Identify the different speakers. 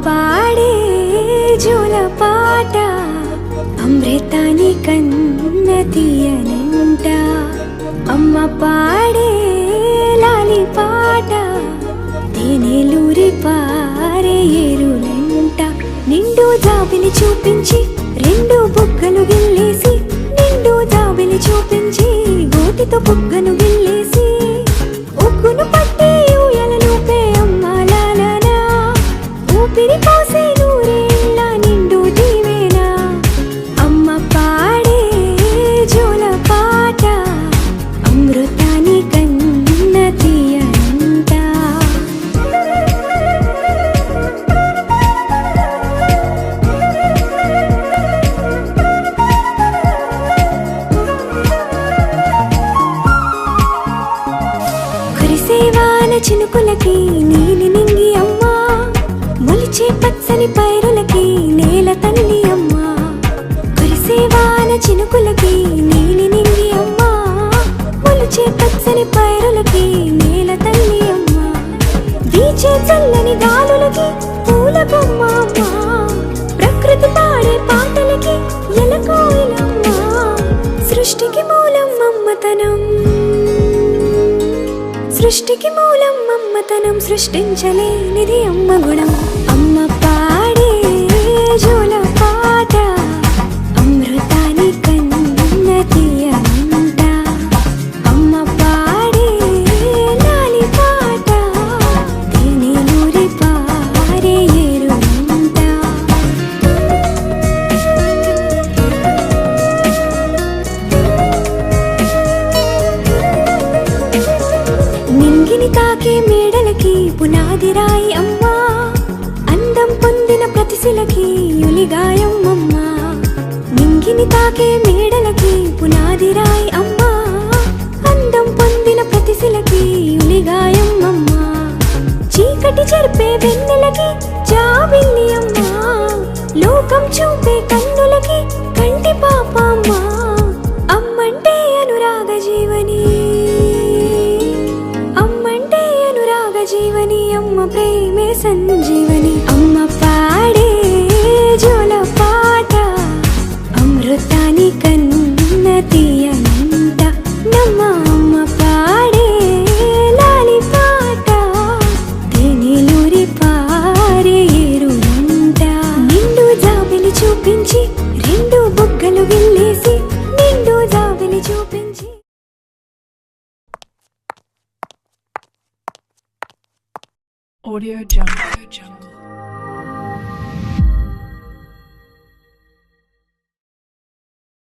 Speaker 1: పాడే జోల పాట అమృతాని కన్న తీయనంట. అమ్మ పాడే లాలి పాట తేనెలూరి పారే ఏరులంట. నిండు జాబిలి చూపించి రెండు బుగ్గలు గిల్లేసి, నిండు జాబిలి చూపించి గోటితో బుగ్గను గిల్లేసి, ఉగ్గును పట్టి ఊయలలోపే అమ్మ లాలనా, ఊపిరి పోసే నూరేళ్ళ నిండు దీవేనా. అమ్మ పాడే జోల పాట అమృతాని కన్న తీయనంట. కురిసేవాన చినుకులకి నీలి నింగి అమ్మా, మొలిచే పచ్చని పైరులకి నేల తల్లి అమ్మా. కురిసేవాన చినుకులకి నీలి నింగి అమ్మా, మొలిచే పచ్చని పైరులకి నేల తల్లి అమ్మా. వీచే చల్లని గాలులకి పూల బొమ్మ అమ్మా, ప్రకృతి పాడే పాటలకి ఎలకోయిలమ్మా. సృష్టికి మూలం మమ్మతనం, సృష్టికి మూలం మమ్మతనం, సృష్టించలేనిది అమ్మ గుణం. అమ్మ పాడే జోల పాట అమృతాని కన్న తీయనంట. అమ్మ పాడే లాలి పాట తేనెలూరి పారే ఏరులంట. నింగిని తాకే మేడలకి పునాది రాయి అమ్మా, అందం పొందిన ప్రతిశిలకి యులిగాయం అమ్మా. నింగిని తాకే మేడలకి పునాది రాయి అమ్మా, అందం పొందిన ప్రతిశిలకి యులిగాయం అమ్మా. చీకటి చెరిపే వెన్నెలకి జాబిల్లి అమ్మా, లోకం చూపే కన్నులకి కంటి పాప అమ్మా. అమ్మంటే అనురాగ జీవని, అమ్మంటే అనురాగ జీవని, అమ్మ ప్రేమే సంజీవని. అమ్మ పాడే జోల పాట అమృతాని కన్న తీయనంట. నమ్మ అమ్మ పాడే లాలి పాట తేనెలూరి పారే ఏరులంట. నిండు జాబిలి చూపించి రెండు బుగ్గలు గిల్లేసి, నిండు జాబిలి చూపించి.
Speaker 2: Audio Jungle.